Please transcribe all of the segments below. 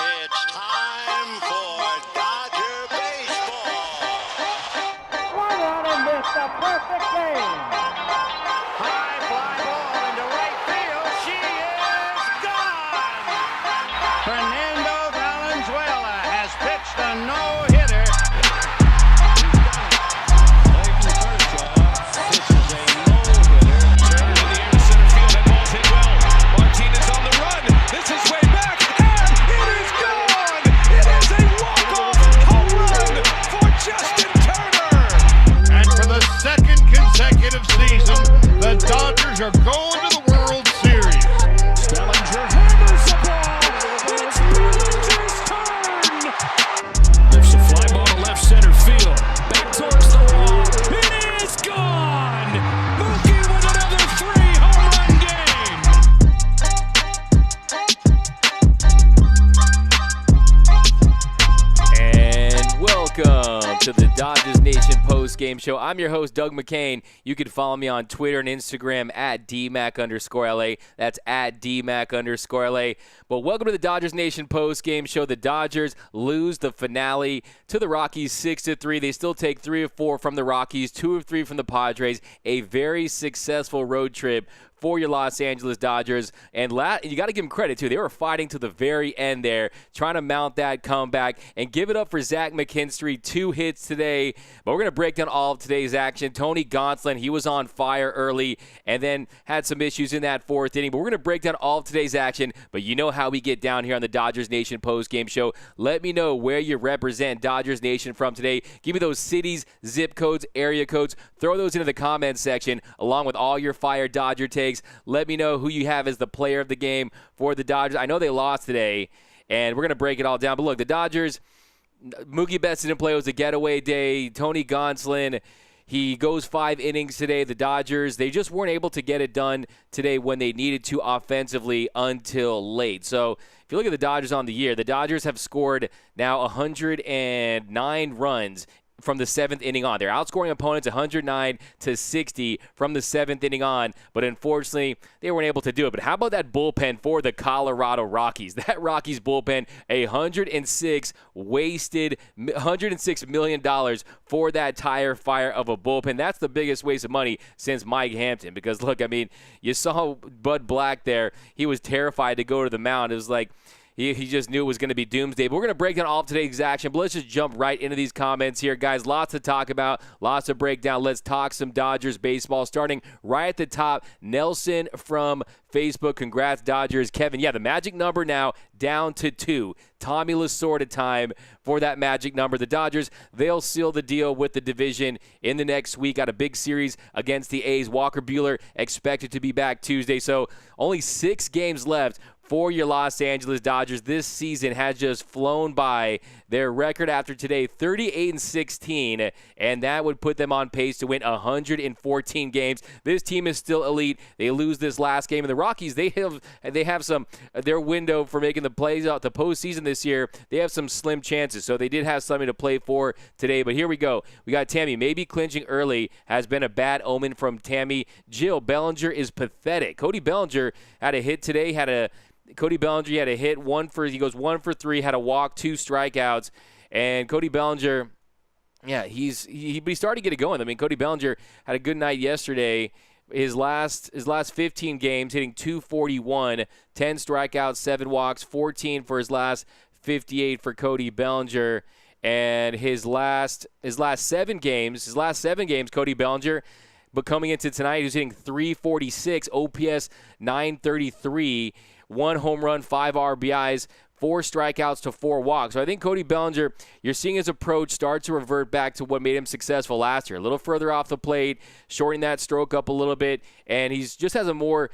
It's time for Dodger baseball. Swung on and missed a perfect game. High fly ball into right field. She is gone. Fernando Valenzuela has pitched a no-hitter. This is a no-hitter. Turner in the air to center field. That ball's hit well. Martinez on the run. This is way back, and it is gone. It is a walk-off home run for Justin Turner. And for the second consecutive season, the Dodgers are going to the World Series. Bellinger hammers the ball. It's Bellinger's turn. Lifts a fly ball to left center field. Back towards the wall. It is gone. Mookie with another 3-home run game. And welcome to the Dodgers Nation post-game show. I'm your host, Doug McCain. You can follow me on Twitter and Instagram at DMac_LA. That's at DMac_LA. But welcome to the Dodgers Nation post-game show. The Dodgers lose the finale to the Rockies 6-3. They still take 3 of 4 from the Rockies, 2 of 3 from the Padres. A very successful road trip for your Los Angeles Dodgers. And you got to give them credit, too. They were fighting to the very end there, trying to mount that comeback. And give it up for Zach McKinstry, 2 hits today. But we're going to break down all of today's action. Tony Gonsolin, he was on fire early and then had some issues in that 4th inning. But we're going to break down all of today's action. But you know how we get down here on the Dodgers Nation post-game show. Let me know where you represent Dodgers Nation from today. Give me those cities, zip codes, area codes. Throw those into the comments section along with all your fire Dodger takes. Let me know who you have as the player of the game for the Dodgers. I know they lost today, and we're going to break it all down. But look, the Dodgers, Mookie Betts didn't play. It was a getaway day. Tony Gonsolin, he goes 5 innings today. The Dodgers, they just weren't able to get it done today when they needed to offensively until late. So if you look at the Dodgers on the year, the Dodgers have scored now 109 runs from the 7th inning on. They're outscoring opponents 109-60 from the 7th inning on, but unfortunately, they weren't able to do it. But how about that bullpen for the Colorado Rockies? That Rockies bullpen, $106 million for that tire fire of a bullpen. That's the biggest waste of money since Mike Hampton, because look, I mean, you saw Bud Black there. He was terrified to go to the mound. It was like, he just knew it was going to be doomsday. But we're going to break down all of today's action. But let's just jump right into these comments here, guys. Lots to talk about, lots to break down. Let's talk some Dodgers baseball. Starting right at the top, Nelson from Facebook. Congrats, Dodgers. Kevin, yeah, the magic number now down to 2. Tommy Lasorda time for that magic number. The Dodgers, they'll seal the deal with the division in the next week. Got a big series against the A's. Walker Buehler expected to be back Tuesday. So only 6 games left for your Los Angeles Dodgers. This season has just flown by. Their record after today, 38-16, and that would put them on pace to win 114 games. This team is still elite. They lose this last game, and the Rockies, they have some their window for making the plays out the postseason this year. They have some slim chances, so they did have something to play for today. But here we go. We got Tammy. Maybe clinching early has been a bad omen from Tammy. Jill, Bellinger is pathetic. Cody Bellinger had a hit today. Cody Bellinger, he had a hit, he goes 1 for 3, had a walk, 2 strikeouts. And Cody Bellinger, yeah, he started to get it going. I mean, Cody Bellinger had a good night yesterday. His last 15 games, hitting .241, 10 strikeouts, 7 walks, 14 for his last 58 for Cody Bellinger. And his last 7 games, Cody Bellinger, but coming into tonight, he was hitting .346, OPS .933, 1 home run, 5 RBIs, 4 strikeouts to 4 walks. So I think Cody Bellinger, you're seeing his approach start to revert back to what made him successful last year. A little further off the plate, shortening that stroke up a little bit, and he just has a more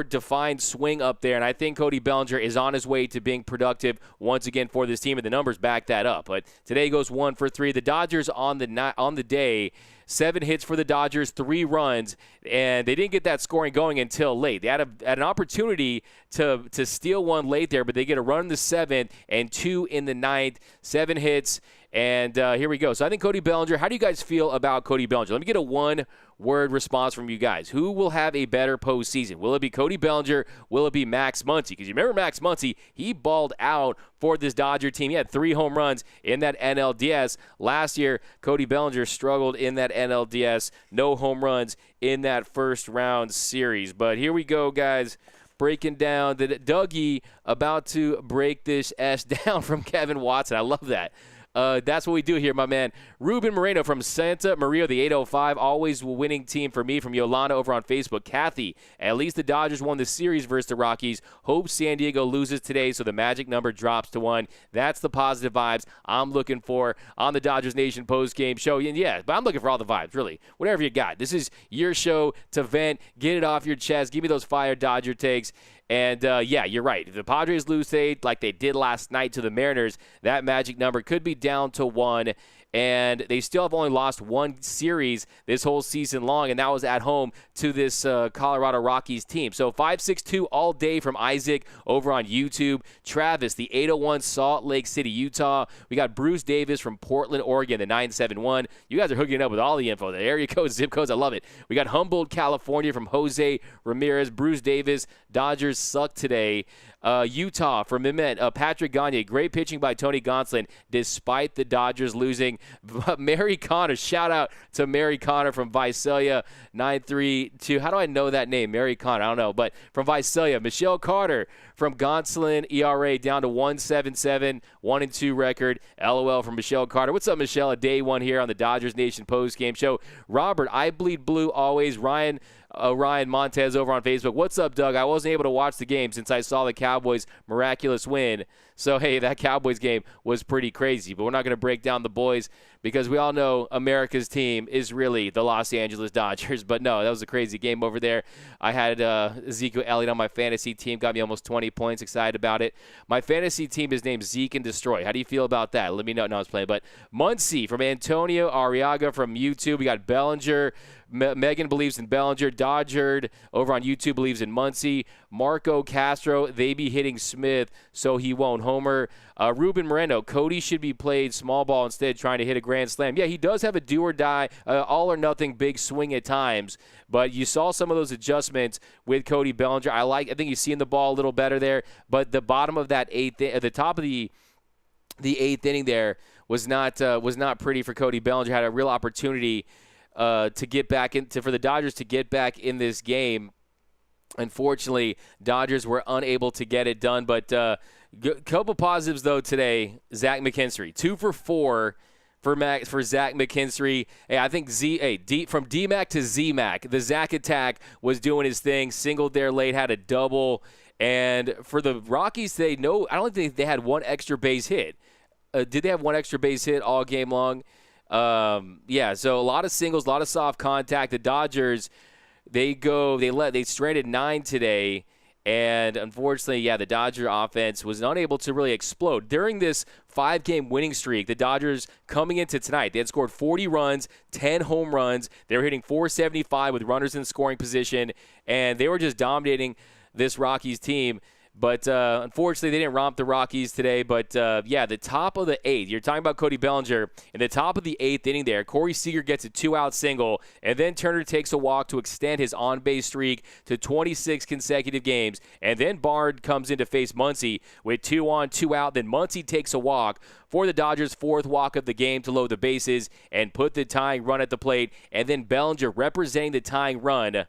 defined swing up there. And I think Cody Bellinger is on his way to being productive once again for this team, and the numbers back that up. But today goes 1 for 3. The Dodgers on the day, 7 hits for the Dodgers, 3 runs, and they didn't get that scoring going until late. They had an opportunity to steal one late there, but they get a run in the 7th and 2 in the 9th, 7 hits. And here we go. So I think Cody Bellinger, how do you guys feel about Cody Bellinger? Let me get a 1 word response from you guys. Who will have a better postseason? Will it be Cody Bellinger? Will it be Max Muncy? Because you remember Max Muncy, he balled out for this Dodger team. He had 3 home runs in that NLDS. Last year, Cody Bellinger struggled in that NLDS. No home runs in that first round series. But here we go, guys. Breaking down the Dougie about to break this S down from Kevin Watson. I love that. That's what we do here, my man. Ruben Moreno from Santa Maria, the 805. Always a winning team for me from Yolanda over on Facebook. Kathy, at least the Dodgers won the series versus the Rockies. Hope San Diego loses today so the magic number drops to 1. That's the positive vibes I'm looking for on the Dodgers Nation post-game show. And yeah, but I'm looking for all the vibes, really. Whatever you got. This is your show to vent, get it off your chest, give me those fire Dodger takes. And, yeah, you're right. If the Padres lose today like they did last night to the Mariners, that magic number could be down to 1. And they still have only lost 1 series this whole season long, and that was at home to this Colorado Rockies team. So 562 all day from Isaac over on YouTube. Travis, the 801 Salt Lake City, Utah. We got Bruce Davis from Portland, Oregon, the 971. You guys are hooking it up with all the info. The area codes, zip codes, I love it. We got Humboldt, California from Jose Ramirez. Bruce Davis, Dodgers suck today. Utah from Mehmet, Patrick Gagne. Great pitching by Tony Gonsolin despite the Dodgers losing. Mary Connor, shout out to Mary Connor from Visalia 932. How do I know that name? Mary Connor, I don't know, but from Visalia. Michelle Carter from Gonsolin, ERA down to 1.77, 1-2 record. LOL from Michelle Carter. What's up, Michelle? A day 1 here on the Dodgers Nation post-game show. Robert, I bleed blue always. Ryan Montez over on Facebook. What's up, Doug? I wasn't able to watch the game since I saw the Cowboys' miraculous win. So, hey, that Cowboys game was pretty crazy. But we're not going to break down the boys because we all know America's team is really the Los Angeles Dodgers. But, no, that was a crazy game over there. I had Ezekiel Elliott on my fantasy team. Got me almost 20 points. Excited about it. My fantasy team is named Zeke and Destroy. How do you feel about that? Let me know. No, I was playing. But Muncy from Antonio Arriaga from YouTube. We got Bellinger. Megan believes in Bellinger. Dodgered over on YouTube believes in Muncy. Marco Castro, they be hitting Smith, so he won't homer. Ruben Moreno, Cody should be played small ball instead, trying to hit a grand slam. Yeah, he does have a do-or-die, all-or-nothing big swing at times, but you saw some of those adjustments with Cody Bellinger. I think he's seeing the ball a little better there, but the bottom of that the top of the 8th inning there was not pretty for Cody Bellinger. Had a real opportunity to get back for the Dodgers to get back in this game. Unfortunately, Dodgers were unable to get it done. But couple positives though today. Zach McKinstry, 2 for 4 for Zach McKinstry. Hey, I think from D-Mac to Z-Mac, the Zach attack was doing his thing. Singled there late, had a double. And for the Rockies, I don't think they had one extra base hit. Did they have one extra base hit all game long? Yeah, so a lot of singles, a lot of soft contact. The Dodgers, they stranded 9 today, and unfortunately, yeah, the Dodger offense was unable to really explode. During this 5-game winning streak, the Dodgers coming into tonight, they had scored 40 runs, 10 home runs. They were hitting .475 with runners in scoring position, and they were just dominating this Rockies team. But unfortunately, they didn't romp the Rockies today. But, yeah, the top of the 8th. You're talking about Cody Bellinger. In the top of the 8th inning there, Corey Seager gets a 2-out single. And then Turner takes a walk to extend his on-base streak to 26 consecutive games. And then Bard comes in to face Muncy with 2 on, 2 out. Then Muncy takes a walk for the Dodgers' 4th walk of the game to load the bases and put the tying run at the plate. And then Bellinger representing the tying run.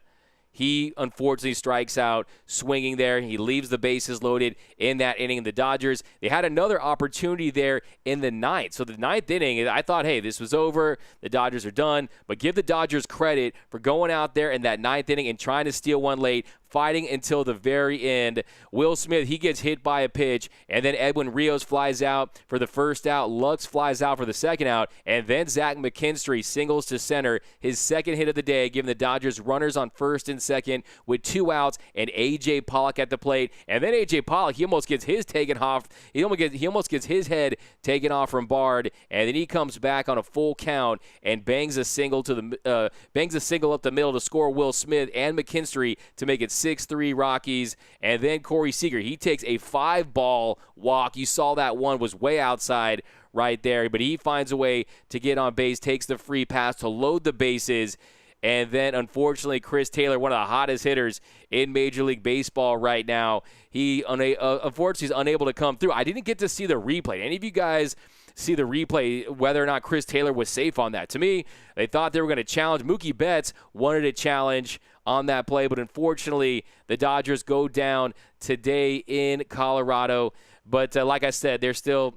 He unfortunately strikes out swinging there. He leaves the bases loaded in that inning. The Dodgers, they had another opportunity there in the 9th. So the 9th inning, I thought, hey, this was over. The Dodgers are done. But give the Dodgers credit for going out there in that 9th inning and trying to steal one late, fighting until the very end. Will Smith, he gets hit by a pitch, and then Edwin Rios flies out for the first out. Lux flies out for the second out, and then Zach McKinstry singles to center, his second hit of the day, giving the Dodgers runners on first and second with 2 outs, and A.J. Pollock at the plate. And then A.J. Pollock, he almost gets his taken off. He almost gets his head taken off from Bard, and then he comes back on a full count and bangs a single up the middle to score Will Smith and McKinstry to make it 6-3 Rockies. And then Corey Seager, he takes a 5-ball walk. You saw that one was way outside right there, but he finds a way to get on base, takes the free pass to load the bases. And then, unfortunately, Chris Taylor, one of the hottest hitters in Major League Baseball right now, he unfortunately is unable to come through. I didn't get to see the replay. Any of you guys see the replay, whether or not Chris Taylor was safe on that? To me, they thought they were going to challenge. Mookie Betts wanted a challenge on that play, but unfortunately, the Dodgers go down today in Colorado. But like I said, they're still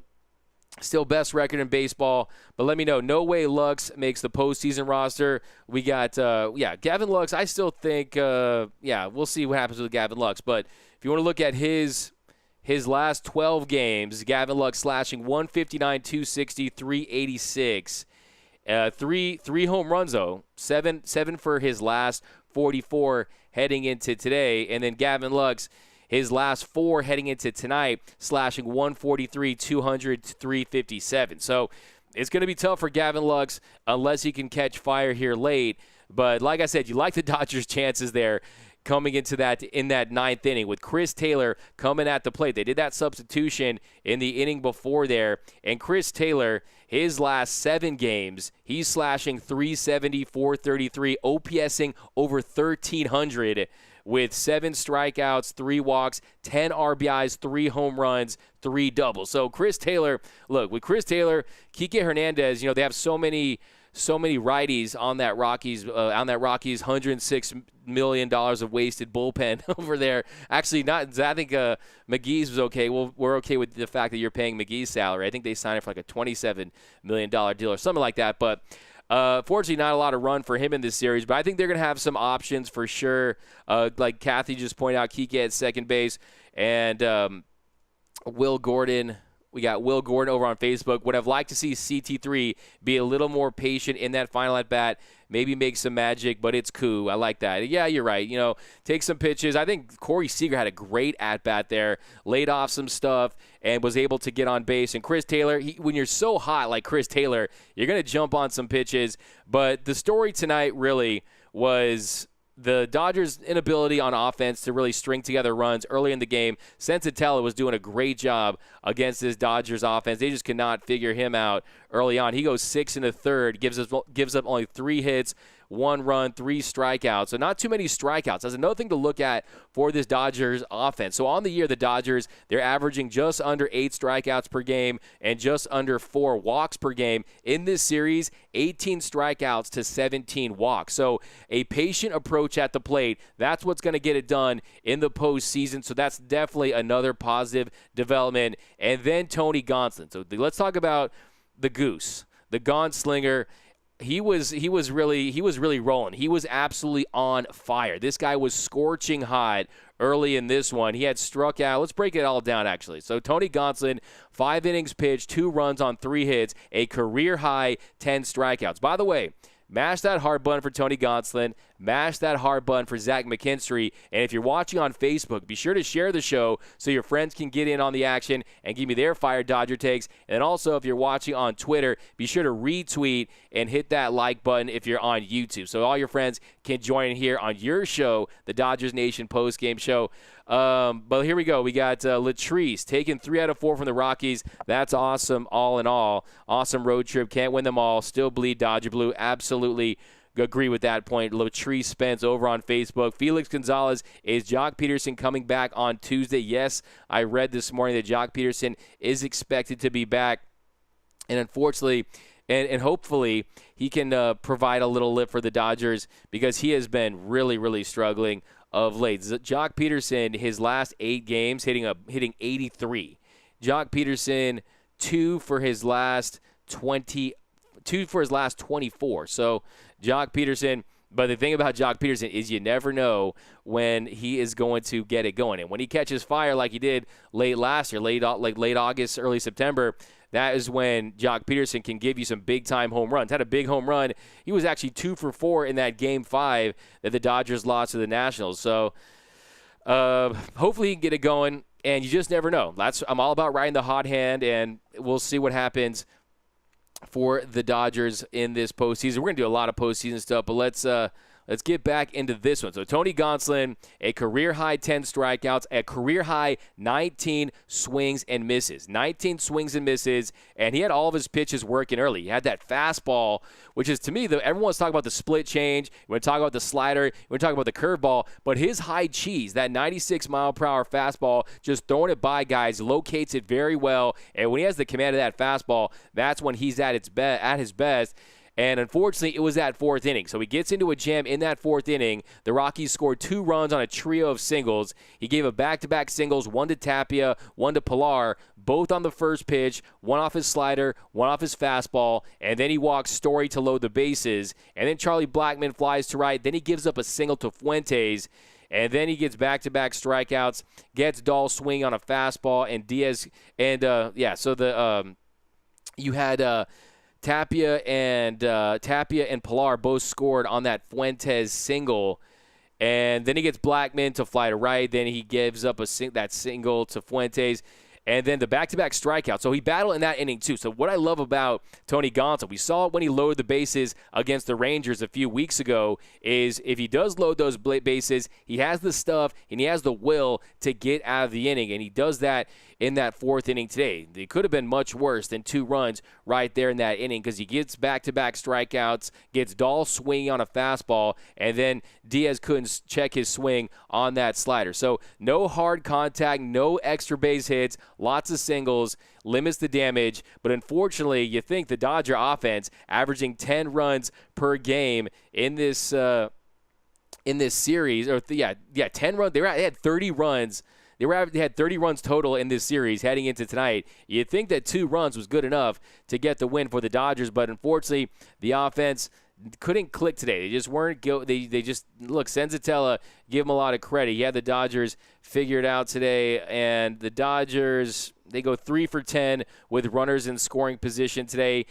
best record in baseball. But let me know. No way Lux makes the postseason roster. We got, Gavin Lux. I still think, we'll see what happens with Gavin Lux. But if you want to look at his last 12 games, Gavin Lux slashing 159, 260, 386. Three home runs, though. Seven for his last 44 heading into today. And then Gavin Lux, his last 4 heading into tonight, slashing 143, 200, 357. So it's going to be tough for Gavin Lux unless he can catch fire here late. But like I said, you like the Dodgers' chances there coming into that in that 9th inning with Chris Taylor coming at the plate. They did that substitution in the inning before there. And Chris Taylor, his last 7 games, he's slashing 370, 433, OPSing over 1,300 with 7 strikeouts, 3 walks, 10 RBIs, 3 home runs, 3 doubles. So Chris Taylor, look, with Chris Taylor, Kike Hernandez, they have so many righties on that Rockies $106 million of wasted bullpen over there. Actually, not. I think McGee's was okay. Well, we're okay with the fact that you're paying McGee's salary. I think they signed it for like a $27 million deal or something like that. But fortunately, not a lot of run for him in this series. But I think they're going to have some options for sure. Like Kathy just pointed out, Kike at second base and Will Gordon. We got Will Gordon over on Facebook. Would have liked to see CT3 be a little more patient in that final at-bat, maybe make some magic, but it's cool. I like that. Yeah, you're right. Take some pitches. I think Corey Seager had a great at-bat there, laid off some stuff, and was able to get on base. And Chris Taylor, when you're so hot like Chris Taylor, you're going to jump on some pitches. But the story tonight really was the Dodgers' inability on offense to really string together runs early in the game. Sensatella was doing a great job against this Dodgers offense. They just could not figure him out early on. He goes 6 1/3, gives up only 3 hits, 1 run, 3 strikeouts. So not too many strikeouts. That's another thing to look at for this Dodgers offense. So on the year, the Dodgers, they're averaging just under 8 strikeouts per game and just under 4 walks per game. In this series, 18 strikeouts to 17 walks. So a patient approach at the plate, that's what's going to get it done in the postseason. So that's definitely another positive development. And then Tony Gonsolin. So let's talk about the Goose, the Gonslinger. He was really rolling. He was absolutely on fire. This guy was scorching hot early in this one. He had struck out. Let's break it all down, actually. So Tony Gonsolin, 5 innings pitched, 2 runs on 3 hits, a career-high 10 strikeouts. By the way, mash that hard button for Tony Gonsolin. Mash that hard button for Zach McKinstry. And if you're watching on Facebook, be sure to share the show so your friends can get in on the action and give me their Fire Dodger takes. And also, if you're watching on Twitter, be sure to retweet and hit that like button if you're on YouTube. So all your friends can join in here on your show, the Dodgers Nation postgame show. But here we go. We got Latrice taking 3 out of 4 from the Rockies. That's awesome all in all. Awesome road trip. Can't win them all. Still bleed Dodger Blue. Absolutely agree with that point. Latrice Spence over on Facebook. Felix Gonzalez, is Jock Peterson coming back on Tuesday? Yes, I read this morning that Jock Peterson is expected to be back. And unfortunately, and hopefully, he can provide a little lift for the Dodgers because he has been really, really struggling of late. Jock Peterson, his last 8 games, hitting 83. Jock Peterson, 2 for his last 24. So Jock Peterson, but the thing about Jock Peterson is you never know when he is going to get it going. And when he catches fire like he did late last year, late August, early September, that is when Jock Peterson can give you some big-time home runs. Had a big home run. He was actually 2 for 4 in that Game 5 that the Dodgers lost to the Nationals. So hopefully he can get it going, and you just never know. I'm all about riding the hot hand, and we'll see what happens for the Dodgers in this postseason. We're going to do a lot of postseason stuff, but let's let's get back into this one. So Tony Gonsolin, a career-high 10 strikeouts, a career-high 19 swings and misses. 19 swings and misses, and he had all of his pitches working early. He had that fastball, which is, to me, everyone's talking about the split change. We're going to talk about the slider. We're going to talk about the curveball. But his high cheese, that 96-mile-per-hour fastball, just throwing it by guys, locates it very well. And when he has the command of that fastball, that's when he's at his best. And unfortunately, it was that fourth inning. So he gets into a jam in that fourth inning. The Rockies scored 2 runs on a trio of singles. He gave a back-to-back singles, one to Tapia, one to Pilar, both on the first pitch, one off his slider, one off his fastball, and then he walks Story to load the bases. And then Charlie Blackmon flies to right. Then he gives up a single to Fuentes. And then he gets back-to-back strikeouts, gets Dahl swing on a fastball, and Diaz. And, you had Tapia and Pilar both scored on that Fuentes single, and then he gets Blackmon to fly to right. Then he gives up that single to Fuentes, and then the back-to-back strikeout. So he battled in that inning too. So what I love about Tony Gonsolin, we saw it when he loaded the bases against the Rangers a few weeks ago, is if he does load those bases, he has the stuff and he has the will to get out of the inning, and he does that in that fourth inning today. It could have been much worse than 2 runs right there in that inning because he gets back-to-back strikeouts, gets Dahl swinging on a fastball, and then Diaz couldn't check his swing on that slider. So no hard contact, no extra base hits, lots of singles, limits the damage. But unfortunately, you think the Dodger offense averaging 10 runs per game in this series, 10 runs. They had 30 runs. They had 30 runs total in this series heading into tonight. You'd think that 2 runs was good enough to get the win for the Dodgers, but unfortunately, the offense couldn't click today. They just weren't they just look, Senzatella, give him a lot of credit. He had the Dodgers figured out today, and the Dodgers, they go 3 for 10 with runners in scoring position today.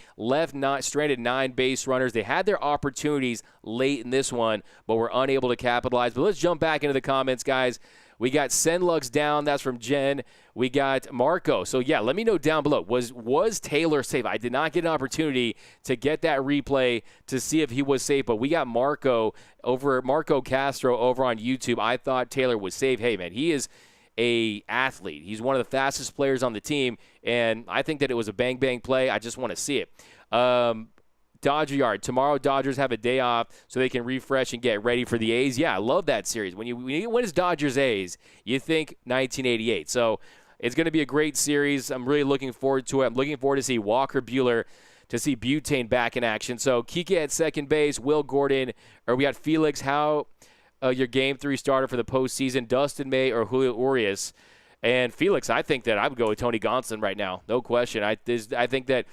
Stranded 9 base runners. They had their opportunities late in this one, but were unable to capitalize. But let's jump back into the comments, guys. We got Senlux down. That's from Jen. We got Marco. So, yeah, let me know down below. Was Taylor safe? I did not get an opportunity to get that replay to see if he was safe, but we got Marco Castro over on YouTube. I thought Taylor was safe. Hey, man, he is a athlete. He's one of the fastest players on the team, and I think that it was a bang-bang play. I just want to see it. Dodger Yard. Tomorrow, Dodgers have a day off so they can refresh and get ready for the A's. Yeah, I love that series. When it's Dodgers A's, you think 1988. So it's going to be a great series. I'm really looking forward to it. I'm looking forward to see Walker Buehler, to see Butane back in action. So Kike at second base, Will Gordon, or we got Felix. How your Game 3 starter for the postseason, Dustin May or Julio Urias? And Felix, I think that I would go with Tony Gonsolin right now. No question. I think that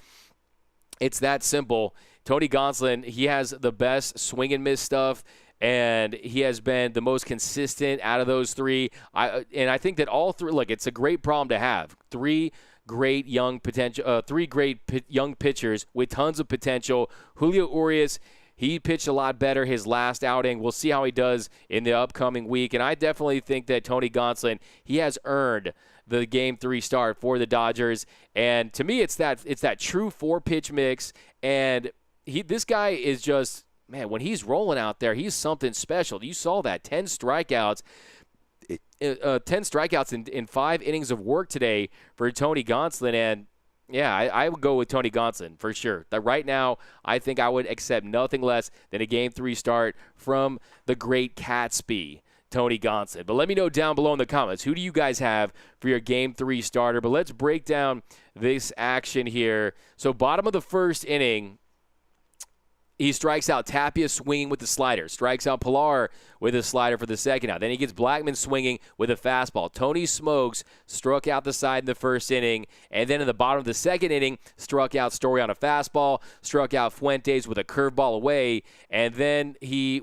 it's that simple. Tony Gonsolin, he has the best swing and miss stuff, and he has been the most consistent out of those 3. I think that all 3. Look, it's a great problem to have. 3 great young young pitchers with tons of potential. Julio Urias, he pitched a lot better his last outing. We'll see how he does in the upcoming week. And I definitely think that Tony Gonsolin, he has earned the Game 3 start for the Dodgers. And to me, it's that true 4-pitch mix. And this guy is just, man, when he's rolling out there, he's something special. You saw that 10 strikeouts. 10 strikeouts in 5 innings of work today for Tony Gonsolin. And yeah, I would go with Tony Gonsolin for sure. That right now, I think I would accept nothing less than a Game 3 start from the great Catsby, Tony Gonsolin. But let me know down below in the comments, who do you guys have for your Game 3 starter? But let's break down this action here. So bottom of the first inning, he strikes out Tapia swinging with the slider. Strikes out Pilar with a slider for the second out. Then he gets Blackmon swinging with a fastball. Tony Smokes struck out the side in the first inning. And then in the bottom of the second inning, struck out Story on a fastball. Struck out Fuentes with a curveball away. And then he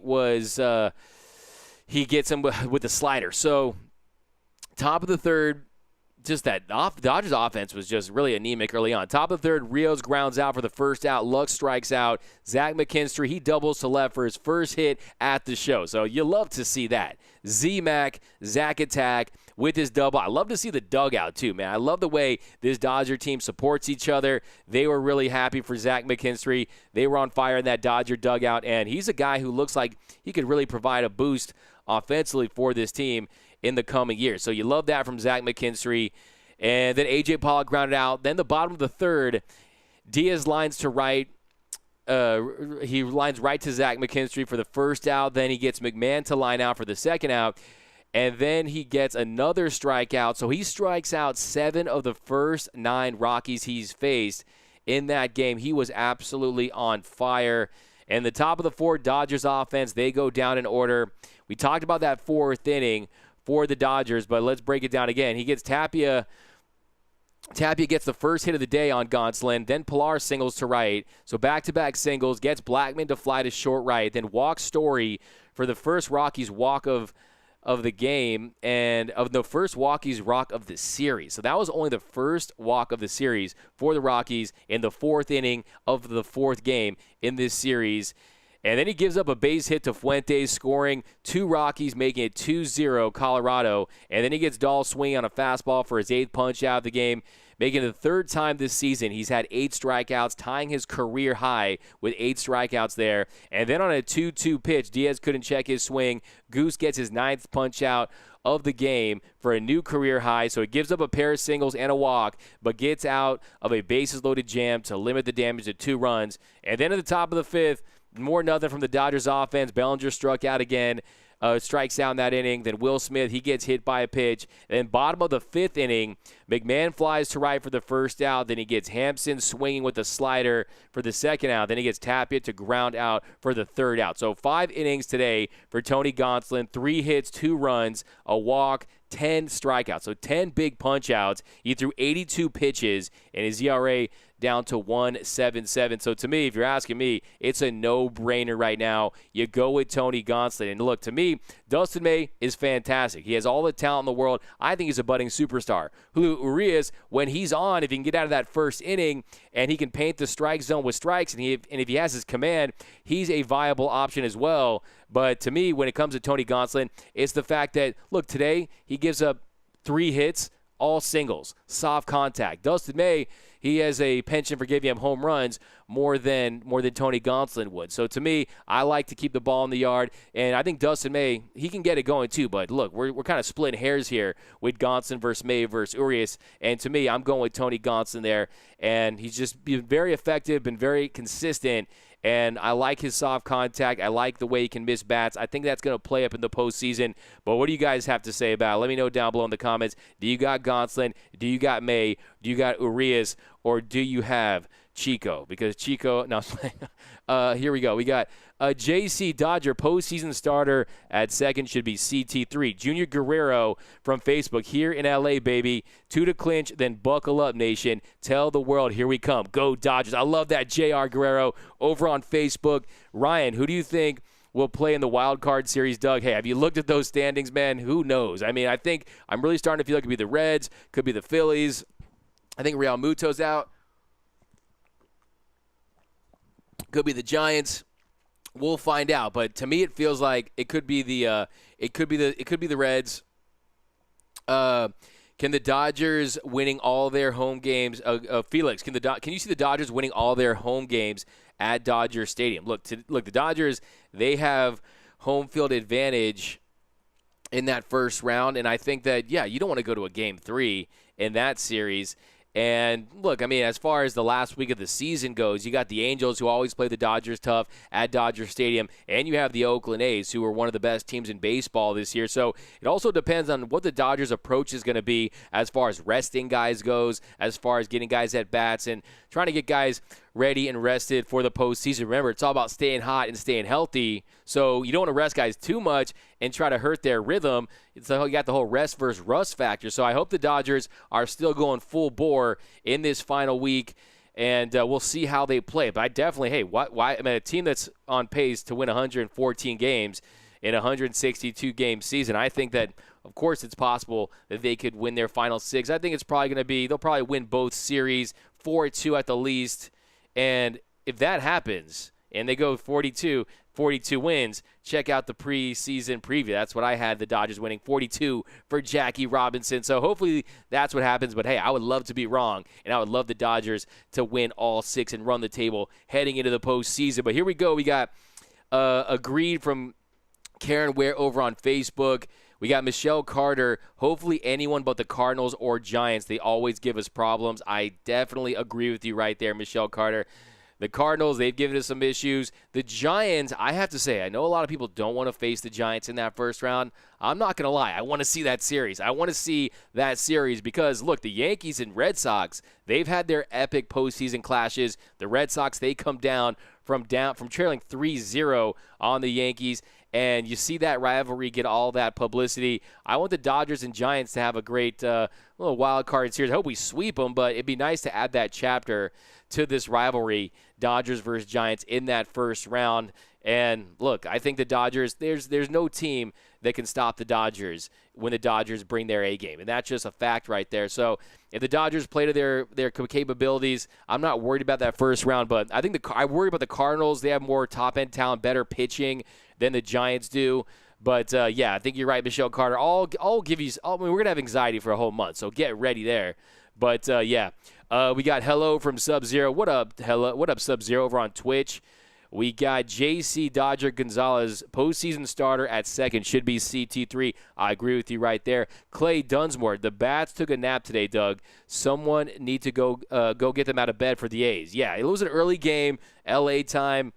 gets him with the slider. So top of the third, just that Dodgers offense was just really anemic early on. Top of the third, Rios grounds out for the first out. Lux strikes out. Zach McKinstry, he doubles to left for his first hit at the show. So you love to see that. Z-Mac, Zach Attack with this double. I love to see the dugout too, man. I love the way this Dodger team supports each other. They were really happy for Zach McKinstry. They were on fire in that Dodger dugout, and he's a guy who looks like he could really provide a boost offensively for this team in the coming years. So you love that from Zach McKinstry. And then A.J. Pollock grounded out. Then the bottom of the third, Diaz lines to right. He lines right to Zach McKinstry for the first out. Then he gets McMahon to line out for the second out. And then he gets another strikeout. So he strikes out 7 of the first 9 Rockies he's faced in that game. He was absolutely on fire. And the top of the 4 Dodgers offense, they go down in order. We talked about that 4th inning for the Dodgers, but let's break it down again. He gets Tapia. Tapia gets the first hit of the day on Gonsolin. Then Pilar singles to right. So back-to-back singles. Gets Blackman to fly to short right. Then walks Story for the first Rockies walk of the game and of the first Rockies walk of the series. So that was only the first walk of the series for the Rockies in the 4th inning of the 4th game in this series. And then he gives up a base hit to Fuentes, scoring 2 Rockies, making it 2-0 Colorado. And then he gets Dahl swinging on a fastball for his 8th punch out of the game, making it the 3rd time this season he's had 8 strikeouts, tying his career high with 8 strikeouts there. And then on a 2-2 pitch, Diaz couldn't check his swing. Goose gets his 9th punch out of the game for a new career high. So it gives up a pair of singles and a walk, but gets out of a bases-loaded jam to limit the damage to 2 runs. And then at the top of the 5th, more nothing from the Dodgers offense. Bellinger struck out again, strikes out in that inning. Then Will Smith, he gets hit by a pitch. And then bottom of the 5th inning, McMahon flies to right for the first out. Then he gets Hampson swinging with a slider for the second out. Then he gets Tapia to ground out for the 3rd out. So 5 innings today for Tony Gonsolin. 3 hits, 2 runs, a walk, 10 strikeouts. So 10 big punch-outs. He threw 82 pitches, and his ERA down to 1.77. So to me, if you're asking me, it's a no-brainer right now. You go with Tony Gonsolin. And look, to me, Dustin May is fantastic. He has all the talent in the world. I think he's a budding superstar. Julio Urias, when he's on, if he can get out of that first inning and he can paint the strike zone with strikes, and if he has his command, he's a viable option as well. But to me, when it comes to Tony Gonsolin, it's the fact that, look, today he gives up 3 hits, all singles, soft contact. Dustin May, he has a penchant for giving him home runs more than Tony Gonsolin would. So to me, I like to keep the ball in the yard, and I think Dustin May, he can get it going too. But look, we're kind of splitting hairs here with Gonsolin versus May versus Urias, and to me, I'm going with Tony Gonsolin there, and he's just been very effective, been very consistent. And I like his soft contact. I like the way he can miss bats. I think that's going to play up in the postseason. But what do you guys have to say about it? Let me know down below in the comments. Do you got Gonsolin? Do you got May? Do you got Urias? Or do you have Chico? Because Chico, no, here we go. We got JC Dodger, postseason starter at second should be CT3. Junior Guerrero from Facebook, here in LA, baby. 2 to clinch, then buckle up, nation. Tell the world, here we come. Go Dodgers. I love that, JR Guerrero over on Facebook. Ryan, who do you think will play in the wild card series? Doug, hey, have you looked at those standings, man? Who knows? I mean, I think I'm really starting to feel like it could be the Reds, could be the Phillies. I think Real Muto's out. Could be the Giants. We'll find out. But to me, it feels like it could be the Reds. Can the Dodgers winning all their home games? Felix, can you see the Dodgers winning all their home games at Dodger Stadium? Look, the Dodgers, they have home field advantage in that first round, and I think that you don't want to go to a game 3 in that series. And look, I mean, as far as the last week of the season goes, you got the Angels, who always play the Dodgers tough at Dodger Stadium, and you have the Oakland A's, who are one of the best teams in baseball this year. So it also depends on what the Dodgers' approach is going to be as far as resting guys goes, as far as getting guys at bats and trying to get guys ready and rested for the postseason. Remember, it's all about staying hot and staying healthy. So you don't want to rest guys too much and try to hurt their rhythm. So you got the whole rest versus rust factor. So I hope the Dodgers are still going full bore in this final week, and we'll see how they play. But I definitely, why? I mean, a team that's on pace to win 114 games in a 162-game season, I think that, of course, it's possible that they could win their final 6. I think it's probably going to be, they'll probably win both series, 4-2 at the least. And if that happens and they go 42, 42 wins. Check out the preseason preview. That's what I had, the Dodgers winning 42 for Jackie Robinson. So hopefully that's what happens. But, hey, I would love to be wrong, and I would love the Dodgers to win all 6 and run the table heading into the postseason. But here we go. We got agreed from Karen Ware over on Facebook. We got Michelle Carter. Hopefully anyone but the Cardinals or Giants. They always give us problems. I definitely agree with you right there, Michelle Carter. The Cardinals, they've given us some issues. The Giants, I have to say, I know a lot of people don't want to face the Giants in that first round. I'm not going to lie. I want to see that series. I want to see that series because, look, the Yankees and Red Sox, they've had their epic postseason clashes. The Red Sox, they come down from trailing 3-0 on the Yankees, and you see that rivalry get all that publicity. I want the Dodgers and Giants to have a great little wild card series. I hope we sweep them, but it'd be nice to add that chapter to this rivalry, Dodgers versus Giants, in that first round. And look, I think the Dodgers, there's no team that can stop the Dodgers when the Dodgers bring their A game. And that's just a fact right there. So if the Dodgers play to their capabilities, I'm not worried about that first round. But I think I worry about the Cardinals. They have more top-end talent, better pitching than the Giants do. But, yeah, I think you're right, Michelle Carter. I'll give you – we're going to have anxiety for a whole month, so get ready there. But, yeah, we got Hello from Sub-Zero. What up, Hello? What up, Sub-Zero, over on Twitch? We got JC Dodger Gonzalez, postseason starter at second, should be CT3. I agree with you right there. Clay Dunsmore, the Bats took a nap today, Doug. Someone need to go get them out of bed for the A's. Yeah, it was an early game, LA time.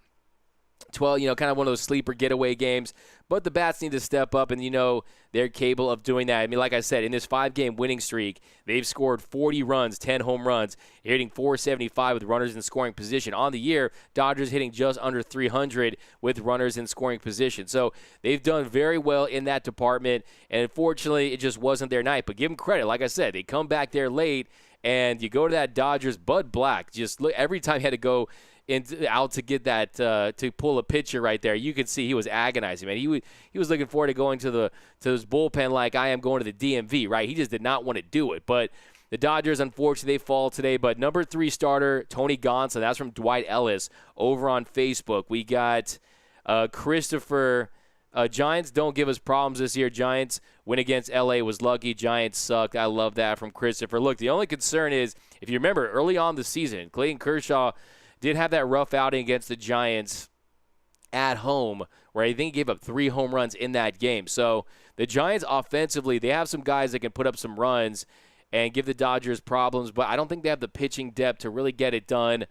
12, kind of one of those sleeper getaway games. But the Bats need to step up, and, they're capable of doing that. I mean, like I said, in this 5-game winning streak, they've scored 40 runs, 10 home runs, hitting .475 with runners in scoring position. On the year, Dodgers hitting just under .300 with runners in scoring position. So they've done very well in that department, and unfortunately, it just wasn't their night. But give them credit. Like I said, they come back there late, and you go to that Dodgers, Bud Black, just look, every time he had to go out to get that to pull a pitcher right there, you could see he was agonizing, man. He was looking forward to going to his bullpen like I am going to the DMV, right? He just did not want to do it. But the Dodgers, unfortunately, they fall today. But number 3 starter, Tony Gonsolin, that's from Dwight Ellis over on Facebook. We got Christopher. Giants don't give us problems this year. Giants win against LA was lucky. Giants suck. I love that from Christopher. Look, the only concern is, if you remember, early on the season, Clayton Kershaw did have that rough outing against the Giants at home where I think he gave up 3 home runs in that game. So the Giants offensively, they have some guys that can put up some runs and give the Dodgers problems, but I don't think they have the pitching depth to really get it done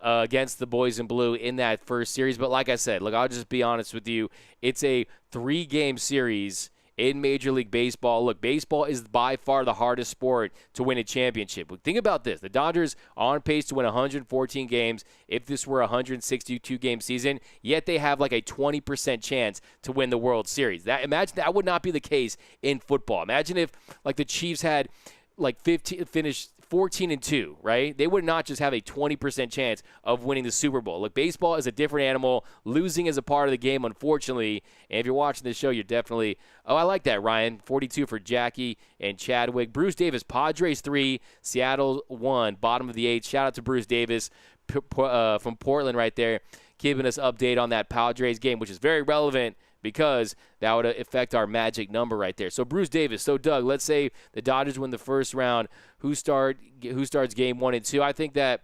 against the boys in blue in that first series. But like I said, look, I'll just be honest with you. It's a 3-game series in Major League Baseball. Look, baseball is by far the hardest sport to win a championship. Think about this. The Dodgers are on pace to win 114 games if this were a 162-game season, yet they have like a 20% chance to win the World Series. Imagine that would not be the case in football. Imagine if like the Chiefs had like 14-2, right? They would not just have a 20% chance of winning the Super Bowl. Look, baseball is a different animal. Losing is a part of the game, unfortunately. And if you're watching this show, you're definitely, I like that, Ryan. 42 for Jackie and Chadwick. Bruce Davis, Padres 3, Seattle 1, bottom of the 8th. Shout out to Bruce Davis from Portland right there, giving us update on that Padres game, which is very relevant because that would affect our magic number right there. So Bruce Davis. So Doug, let's say the Dodgers win the first round. Who starts game 1 and 2? I think that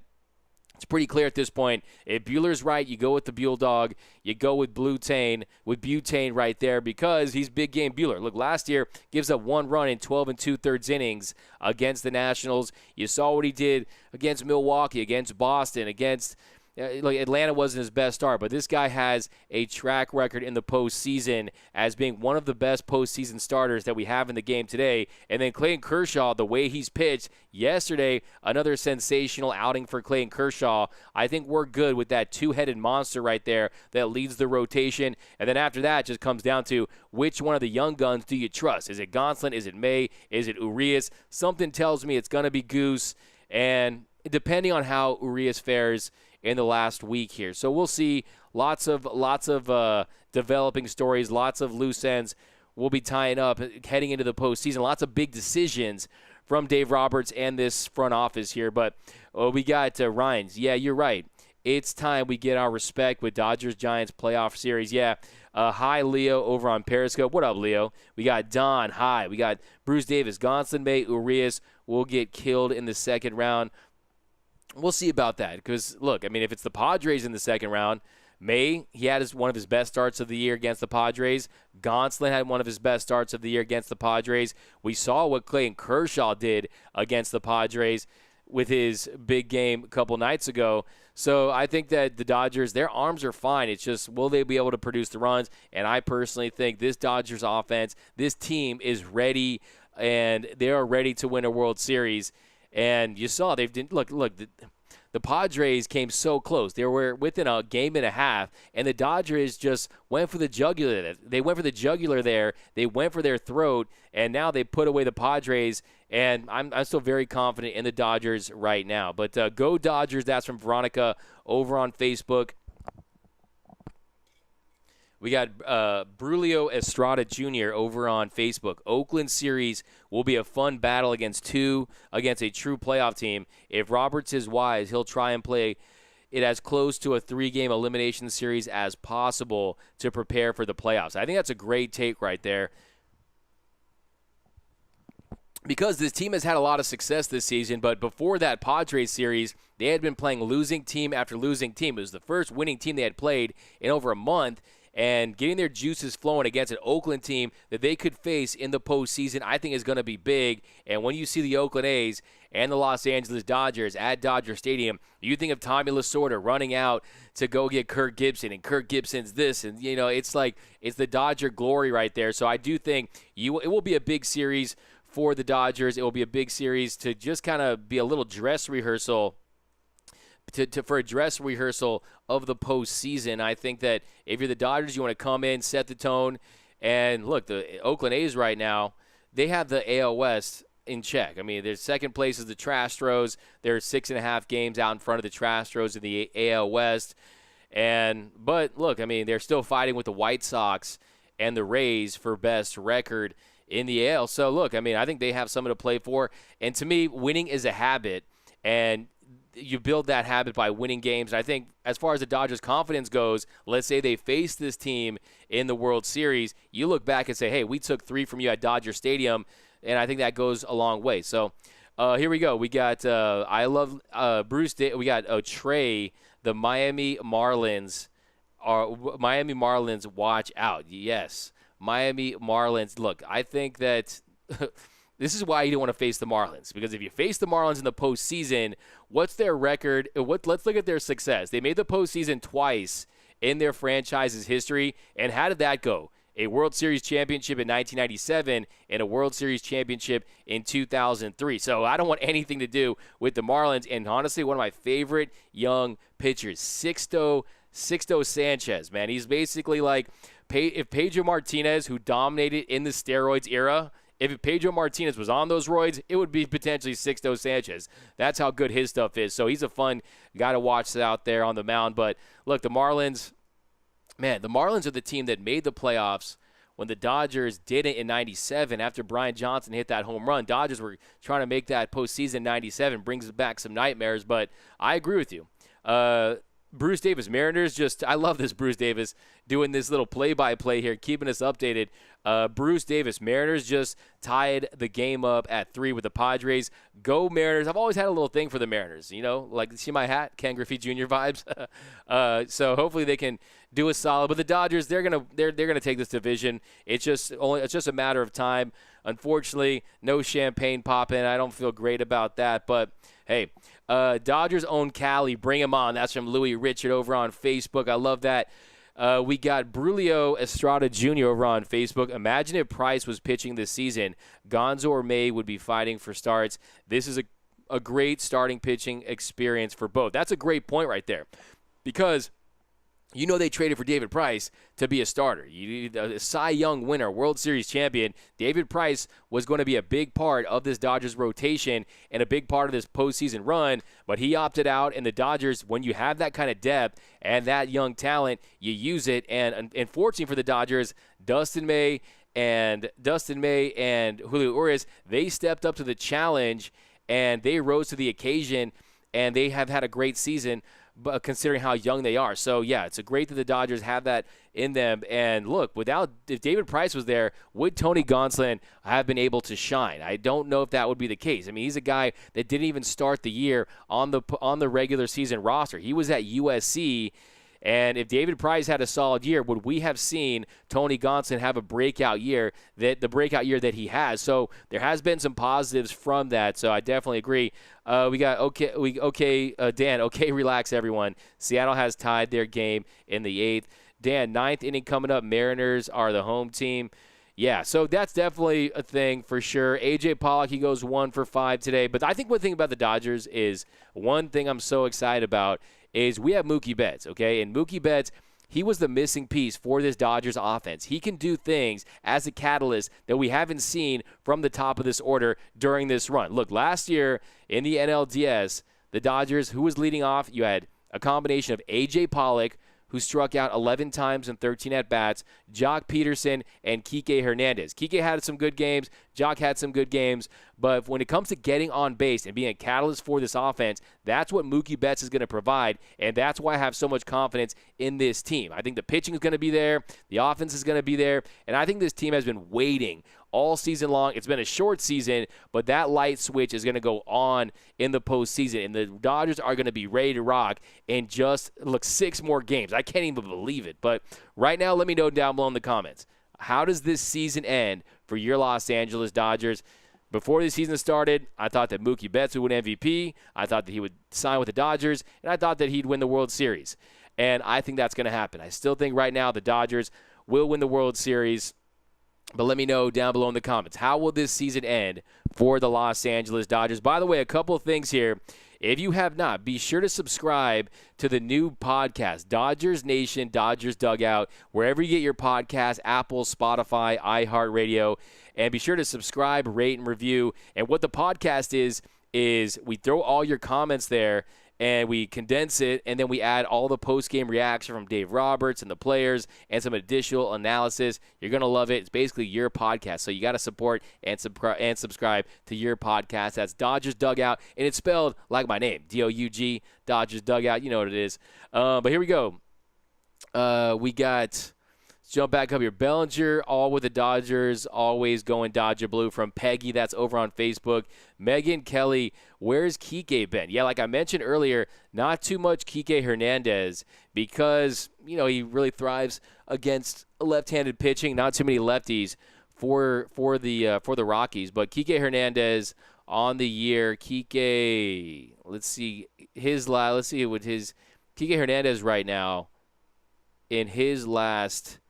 it's pretty clear at this point. If Bueller's right, you go with the Buell dog. You go with Butane right there because he's big game Bueller. Look, last year gives up 1 run in 12 2/3 innings against the Nationals. You saw what he did against Milwaukee, against Boston, against Atlanta wasn't his best start, but this guy has a track record in the postseason as being one of the best postseason starters that we have in the game today. And then Clayton Kershaw, the way he's pitched yesterday, another sensational outing for Clayton Kershaw. I think we're good with that 2-headed monster right there that leads the rotation. And then after that, it just comes down to which one of the young guns do you trust? Is it Gonsolin? Is it May? Is it Urias? Something tells me it's going to be Goose. And depending on how Urias fares in the last week here. So we'll see lots of developing stories, lots of loose ends we'll be tying up heading into the postseason. Lots of big decisions from Dave Roberts and this front office here. But we got Ryan's. Yeah, you're right. it's time we get our respect with Dodgers-Giants playoff series. Yeah, hi, Leo, over on Periscope. What up, Leo? We got Don, hi. We got Bruce Davis, Gonsolin, May, Urias will get killed in the second round. We'll see about that because, look, I mean, if it's the Padres in the second round, May, he had one of his best starts of the year against the Padres. Gonsolin had one of his best starts of the year against the Padres. We saw what Clayton Kershaw did against the Padres with his big game a couple nights ago. So I think that the Dodgers, their arms are fine. It's just, will they be able to produce the runs? And I personally think this Dodgers offense, this team is ready, and they are ready to win a World Series. And you saw they've did look. The Padres came so close. They were within a game and a half, and the Dodgers just went for the jugular. They went for the jugular there. They went for their throat, and now they put away the Padres. And I'm still very confident in the Dodgers right now. But go Dodgers. That's from Veronica over on Facebook. We got Brulio Estrada Jr. over on Facebook. Oakland series will be a fun battle against a true playoff team. If Roberts is wise, he'll try and play it as close to a 3-game elimination series as possible to prepare for the playoffs. I think that's a great take right there. Because this team has had a lot of success this season, but before that Padres series, they had been playing losing team after losing team. It was the first winning team they had played in over a month. And getting their juices flowing against an Oakland team that they could face in the postseason, I think is going to be big. And when you see the Oakland A's and the Los Angeles Dodgers at Dodger Stadium, you think of Tommy Lasorda running out to go get Kirk Gibson, and Kirk Gibson's this. And, you know, it's like it's the Dodger glory right there. So I do think it will be a big series for the Dodgers. It will be a big series to just kind of be a little dress rehearsal for a dress rehearsal of the postseason. I think that if you're the Dodgers, you want to come in, set the tone. And look, the Oakland A's right now, they have the AL West in check. I mean, their second place is the Astros. They're 6.5 games out in front of the Astros in the AL West. But look, I mean, they're still fighting with the White Sox and the Rays for best record in the AL. So look, I mean, I think they have something to play for. And to me, winning is a habit. And you build that habit by winning games. And I think as far as the Dodgers' confidence goes, let's say they face this team in the World Series, you look back and say, hey, we took 3 from you at Dodger Stadium, and I think that goes a long way. So here we go. We got I love Bruce. We got Trey, the Miami Marlins. Miami Marlins, watch out. Yes, Miami Marlins. Look, I think that this is why you don't want to face the Marlins, because if you face the Marlins in the postseason, what's their record? Let's look at their success. They made the postseason twice in their franchise's history, and how did that go? A World Series championship in 1997 and a World Series championship in 2003. So I don't want anything to do with the Marlins. And honestly, one of my favorite young pitchers, Sixto Sanchez, man. He's basically like if Pedro Martinez, who dominated in the steroids era, if Pedro Martinez was on those roids, it would be potentially Sixto Sanchez. That's how good his stuff is. So he's a fun guy to watch out there on the mound. But look, the Marlins, man, the Marlins are the team that made the playoffs when the Dodgers didn't in 97 after Brian Johnson hit that home run. Dodgers were trying to make that postseason in 97, brings back some nightmares. But I agree with you. Bruce Davis, Mariners, I love this Bruce Davis doing this little play-by-play here, keeping us updated. Bruce Davis, Mariners just tied the game up at 3 with the Padres. Go Mariners. I've always had a little thing for the Mariners, you know, like see my hat, Ken Griffey Jr. vibes. So hopefully they can do a solid. But the Dodgers, they're gonna take this division. It's just a matter of time. Unfortunately, no champagne popping. I don't feel great about that, but hey, Dodgers own Cali. Bring him on. That's from Louis Richard over on Facebook. I love that. We got Brulio Estrada Jr. over on Facebook. Imagine if Price was pitching this season. Gonzo or May would be fighting for starts. This is a great starting pitching experience for both. That's a great point right there, because you know they traded for David Price to be a starter. A Cy Young winner, World Series champion. David Price was going to be a big part of this Dodgers rotation and a big part of this postseason run, but he opted out, and the Dodgers, when you have that kind of depth and that young talent, you use it. And unfortunately for the Dodgers, Dustin May and Julio Urias, they stepped up to the challenge, and they rose to the occasion, and they have had a great season. but considering how young they are. So, yeah, it's great that the Dodgers have that in them. And, look, if David Price was there, would Tony Gonsolin have been able to shine? I don't know if that would be the case. I mean, he's a guy that didn't even start the year on the regular season roster. He was at USC. And if David Price had a solid year, would we have seen Tony Gonsolin have a breakout year, the breakout year that he has? So there has been some positives from that. So I definitely agree. We got Dan. Okay, relax, everyone. Seattle has tied their game in the 8th. Dan, 9th inning coming up. Mariners are the home team. Yeah, so that's definitely a thing for sure. A.J. Pollock, he goes 1 for 5 today. But I think one thing about the Dodgers is one thing I'm so excited about is we have Mookie Betts, okay? And Mookie Betts, he was the missing piece for this Dodgers offense. He can do things as a catalyst that we haven't seen from the top of this order during this run. Look, last year in the NLDS, the Dodgers, who was leading off, you had a combination of A.J. Pollock, who struck out 11 times in 13 at-bats, Jock Peterson, and Kike Hernandez. Kike had some good games. Jock had some good games. But when it comes to getting on base and being a catalyst for this offense, that's what Mookie Betts is going to provide, and that's why I have so much confidence in this team. I think the pitching is going to be there. The offense is going to be there. And I think this team has been waiting all season long. It's been a short season, but that light switch is going to go on in the postseason, and the Dodgers are going to be ready to rock in just, 6 more games. I can't even believe it. But right now, let me know down below in the comments. How does this season end for your Los Angeles Dodgers? Before the season started, I thought that Mookie Betts would win MVP. I thought that he would sign with the Dodgers, and I thought that he'd win the World Series. And I think that's going to happen. I still think right now the Dodgers will win the World Series. But let me know down below in the comments. How will this season end for the Los Angeles Dodgers? By the way, a couple of things here. If you have not, be sure to subscribe to the new podcast, Dodgers Nation, Dodgers Dugout, wherever you get your podcast, Apple, Spotify, iHeartRadio. And be sure to subscribe, rate, and review. And what the podcast is we throw all your comments there, and we condense it, and then we add all the post-game reaction from Dave Roberts and the players and some additional analysis. You're going to love it. It's basically your podcast, so you got to support and subscribe to your podcast. That's Dodgers Dugout, and it's spelled like my name, D-O-U-G, Dodgers Dugout. You know what it is. But here we go. Let's jump back up here. Bellinger, all with the Dodgers, always going Dodger Blue from Peggy. That's over on Facebook. Megan Kelly, where's Kike been? Yeah, like I mentioned earlier, not too much Kike Hernandez because, he really thrives against left-handed pitching. Not too many lefties for the Rockies. But Kike Hernandez on the year. Kike, let's see what his Kike Hernandez right now in his last.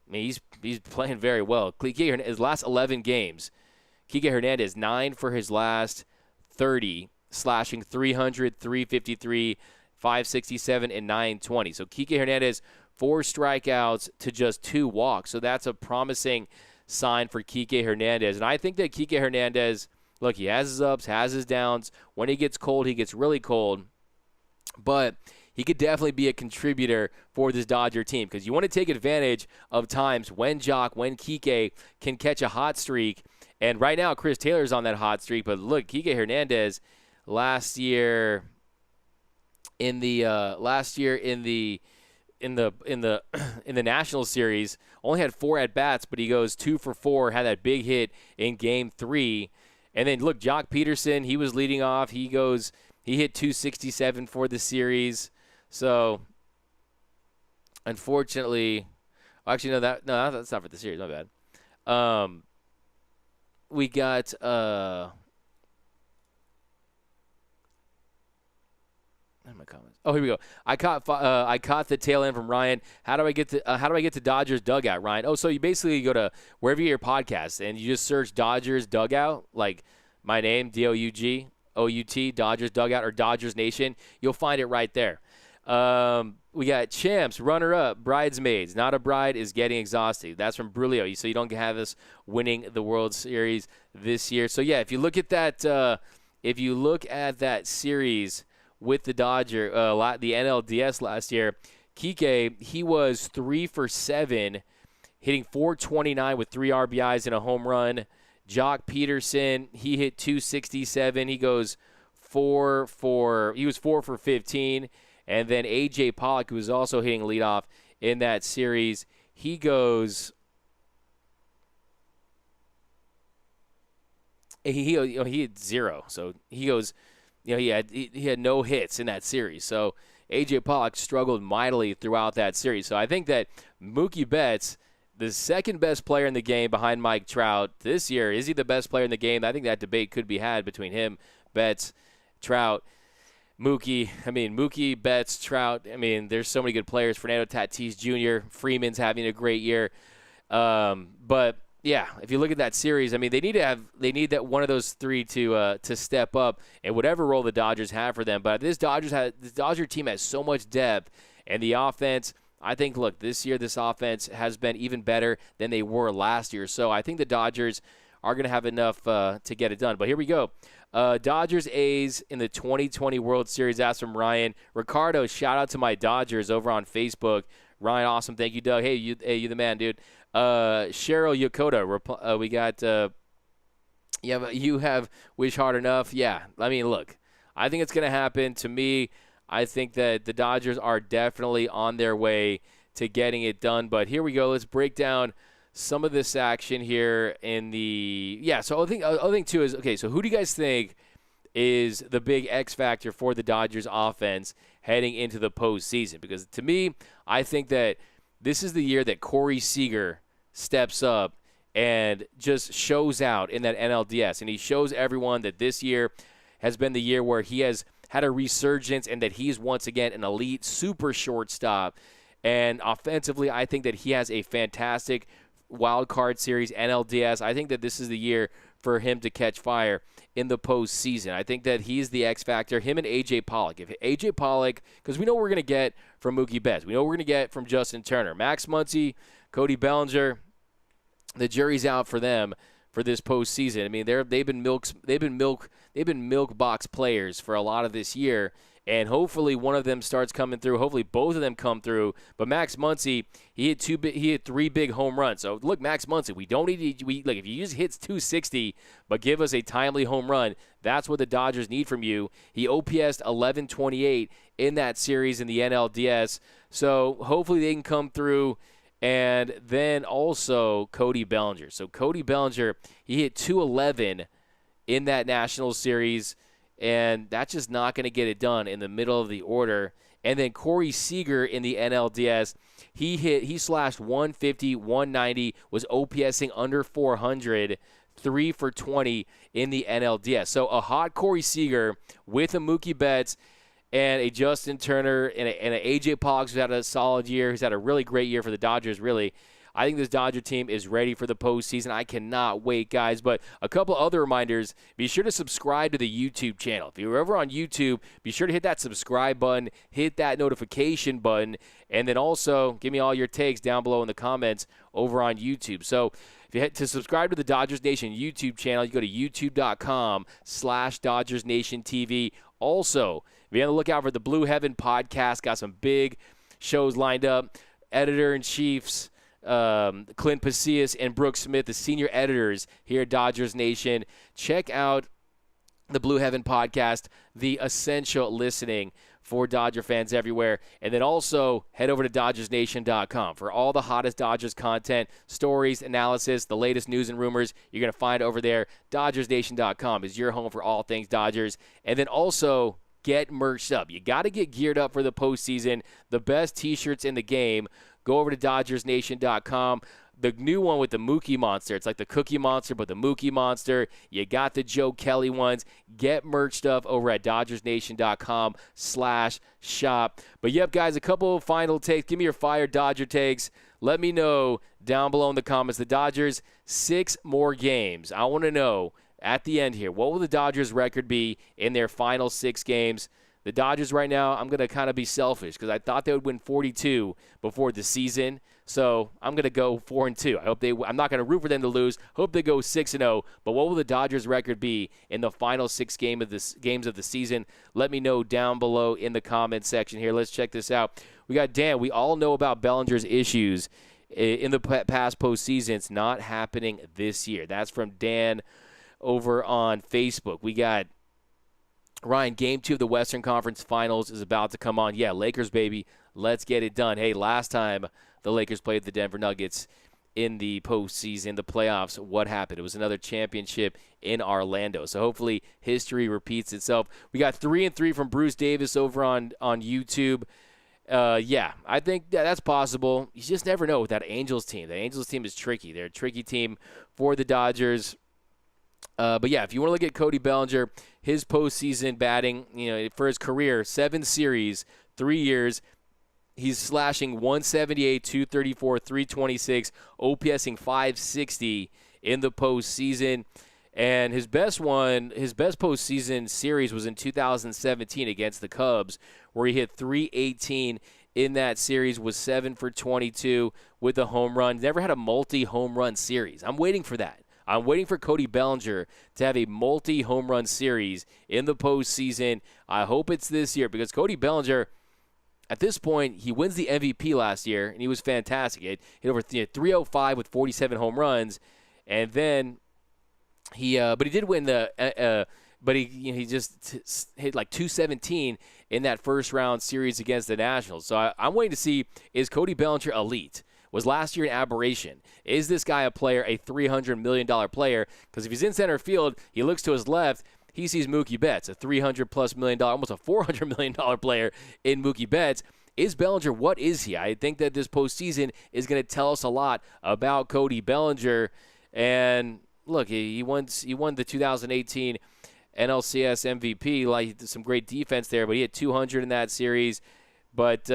I mean, he's playing very well. His last 11 games, Kike Hernandez, 9 for his last 30, slashing 300, 353, 567, and 920. So Kike Hernandez, 4 strikeouts to just 2 walks. So that's a promising sign for Kike Hernandez. And I think that Kike Hernandez, look, he has his ups, has his downs. When he gets cold, he gets really cold. But he could definitely be a contributor for this Dodger team because you want to take advantage of times when Kike can catch a hot streak. And right now, Chris Taylor's on that hot streak. But look, Kike Hernandez last year in the National Series only had 4 at bats, but he goes 2 for 4, had that big hit in Game 3. And then look, Jock Peterson, he was leading off. He hit 267 for the series. So, unfortunately, that's not for the series. My bad. We got my comments. Oh, here we go. I caught the tail end from Ryan. How do I get to Dodgers Dugout, Ryan? Oh, so you basically go to wherever you get your podcast and you just search Dodgers Dugout, like my name, DOUGOUT, Dodgers Dugout, or Dodgers Nation. You'll find it right there. We got champs, runner-up, bridesmaids. Not a bride is getting exhausted. That's from Brulio. So you don't have us winning the World Series this year. So yeah, if you look at that series with the Dodger, the NLDS last year, Kike, he was 3 for 7, hitting .429 with 3 RBIs and a home run. Jock Peterson, he hit .267. He was 4 for 15. And then A.J. Pollock, who was also hitting leadoff in that series, he goes he had 0. So he goes, he had no hits in that series. So A.J. Pollock struggled mightily throughout that series. So I think that Mookie Betts, the second best player in the game behind Mike Trout this year, is he the best player in the game? I think that debate could be had between him, Betts, Trout, Mookie. Mookie, Betts, Trout. There's so many good players. Fernando Tatis Jr., Freeman's having a great year. But yeah, if you look at that series, they need that one of those three to step up in whatever role the Dodgers have for them. But this Dodger team has so much depth, and the offense, I think, look, this year this offense has been even better than they were last year. So I think the Dodgers are going to have enough to get it done. But here we go. Dodgers A's in the 2020 World Series. That's from Ryan. Ricardo, shout out to my Dodgers over on Facebook. Ryan, awesome. Thank you, Doug. Hey, you the man, dude. Cheryl Yokota, we got, you have wish hard enough. Yeah, look, I think it's going to happen. To me, I think that the Dodgers are definitely on their way to getting it done. But here we go. Let's break down some of this action here in the – so other thing, too, is, okay, so who do you guys think is the big X factor for the Dodgers offense heading into the postseason? Because to me, I think that this is the year that Corey Seager steps up and just shows out in that NLDS. And he shows everyone that this year has been the year where he has had a resurgence and that he's once again an elite super shortstop. And offensively, I think that he has a fantastic wild card series, NLDS. I think that this is the year for him to catch fire in the postseason. I think that he's the X factor, him and A.J. Pollock. If A.J. Pollock, because we know what we're going to get from Mookie Betts. We know what we're going to get from Justin Turner. Max Muncy, Cody Bellinger, the jury's out for them for this postseason. They've been milk box players for a lot of this year, and hopefully one of them starts coming through. Hopefully both of them come through. But Max Muncy, he hit 3 big home runs. So look, Max Muncy, we don't need to, if you just hit 260, but give us a timely home run, that's what the Dodgers need from you. He OPS'd 1128 in that series in the NLDS. So hopefully they can come through. And then also Cody Bellinger. So Cody Bellinger, he hit 211 in that National Series, and that's just not going to get it done in the middle of the order. And then Corey Seager in the NLDS, he slashed 150, 190, was OPSing under 400, 3 for 20 in the NLDS. So a hot Corey Seager with a Mookie Betts and a Justin Turner and a A.J. Pollock who's had a solid year, who's had a really great year for the Dodgers, really. I think this Dodger team is ready for the postseason. I cannot wait, guys. But a couple other reminders. Be sure to subscribe to the YouTube channel. If you're over on YouTube, be sure to hit that subscribe button, hit that notification button, and then also give me all your takes down below in the comments over on YouTube. So if you to subscribe to the Dodgers Nation YouTube channel, you go to youtube.com/DodgersNationTV. Also, be on the lookout for the Blue Heaven podcast. Got some big shows lined up. Editor-in-Chiefs, Clint Pasillas and Brooke Smith, the senior editors here at Dodgers Nation. Check out the Blue Heaven podcast, the essential listening for Dodger fans everywhere. And then also head over to DodgersNation.com for all the hottest Dodgers content, stories, analysis, the latest news and rumors. You're going to find over there. DodgersNation.com is your home for all things Dodgers. And then also get merched up. You got to get geared up for the postseason. The best T-shirts in the game. Go over to DodgersNation.com. The new one with the Mookie Monster. It's like the Cookie Monster, but the Mookie Monster. You got the Joe Kelly ones. Get merch stuff over at DodgersNation.com/shop. But yep, guys, a couple of final takes. Give me your fire Dodger takes. Let me know down below in the comments. The Dodgers, 6 more games. I want to know at the end here, what will the Dodgers record be in their final 6 games? The Dodgers right now, I'm going to kind of be selfish because I thought they would win 42 before the season. So I'm going to go 4-2. I'm not going to root for them to lose. Hope they go 6-0. But what will the Dodgers record be in the final 6 games of the season? Let me know down below in the comment section here. Let's check this out. We got Dan. We all know about Bellinger's issues in the past postseason. It's not happening this year. That's from Dan over on Facebook. We got Ryan, Game 2 of the Western Conference Finals is about to come on. Yeah, Lakers, baby. Let's get it done. Hey, last time the Lakers played the Denver Nuggets in the postseason, the playoffs, what happened? It was another championship in Orlando. So hopefully history repeats itself. We got 3-3 from Bruce Davis over on YouTube. Yeah, I think that's possible. You just never know with that Angels team. The Angels team is tricky. They're a tricky team for the Dodgers. But yeah, if you want to look at Cody Bellinger, his postseason batting, for his career, 7 series, 3 years, he's slashing 178, 234, 326, OPSing 560 in the postseason. And his best postseason series was in 2017 against the Cubs, where he hit 318 in that series, was 7 for 22 with a home run. Never had a multi-home run series. I'm waiting for that. I'm waiting for Cody Bellinger to have a multi-home run series in the postseason. I hope it's this year because Cody Bellinger, at this point, he wins the MVP last year, and he was fantastic. He hit over 305 with 47 home runs, and then he did win but he just hit like 217 in that first round series against the Nationals. So I'm waiting to see, is Cody Bellinger elite? Was last year an aberration? Is this guy a player, a $300 million player? Because if he's in center field, he looks to his left, he sees Mookie Betts, a $300+ million, almost a $400 million player in Mookie Betts. Is Bellinger, what is he? I think that this postseason is going to tell us a lot about Cody Bellinger. And look, he won the 2018 NLCS MVP. Like, some great defense there, but he had 200 in that series. But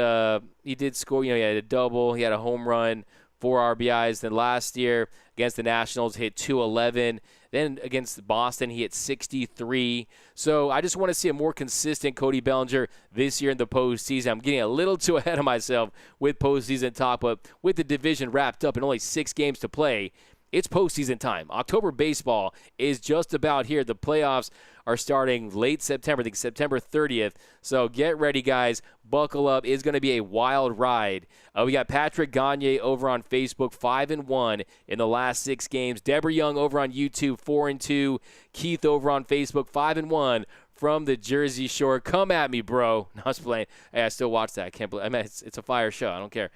he did score. He had a double. He had a home run, 4 RBIs. Then last year against the Nationals, hit 211. Then against Boston, he hit 63. So I just want to see a more consistent Cody Bellinger this year in the postseason. I'm getting a little too ahead of myself with postseason talk, but with the division wrapped up and only 6 games to play, it's postseason time. October baseball is just about here. The playoffs are starting late September, I think September 30th. So get ready, guys. Buckle up. It's going to be a wild ride. We got Patrick Gagne over on Facebook, 5-1 in the last 6 games. Deborah Young over on YouTube, 4-2. Keith over on Facebook, 5-1 from the Jersey Shore. Come at me, bro. No, I was playing. Hey, I still watch that. I can't believe. I mean, it's a fire show. I don't care.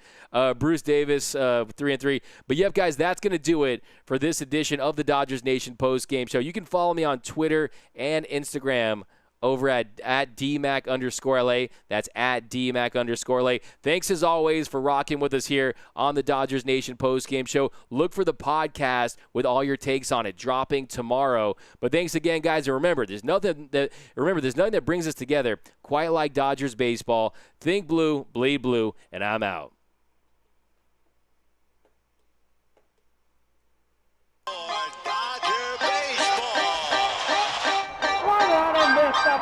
Bruce Davis, 3-3. But yep, guys, that's going to do it for this edition of the Dodgers Nation Post Game Show. You can follow me on Twitter and Instagram over at @DMac_LA. That's at @DMac_LA. Thanks as always for rocking with us here on the Dodgers Nation Post-Game Show. Look for the podcast with all your takes on it dropping tomorrow. But thanks again, guys. And remember, there's nothing that brings us together quite like Dodgers baseball. Think blue, bleed blue, and I'm out. For Dodger baseball. Swung on and missed. A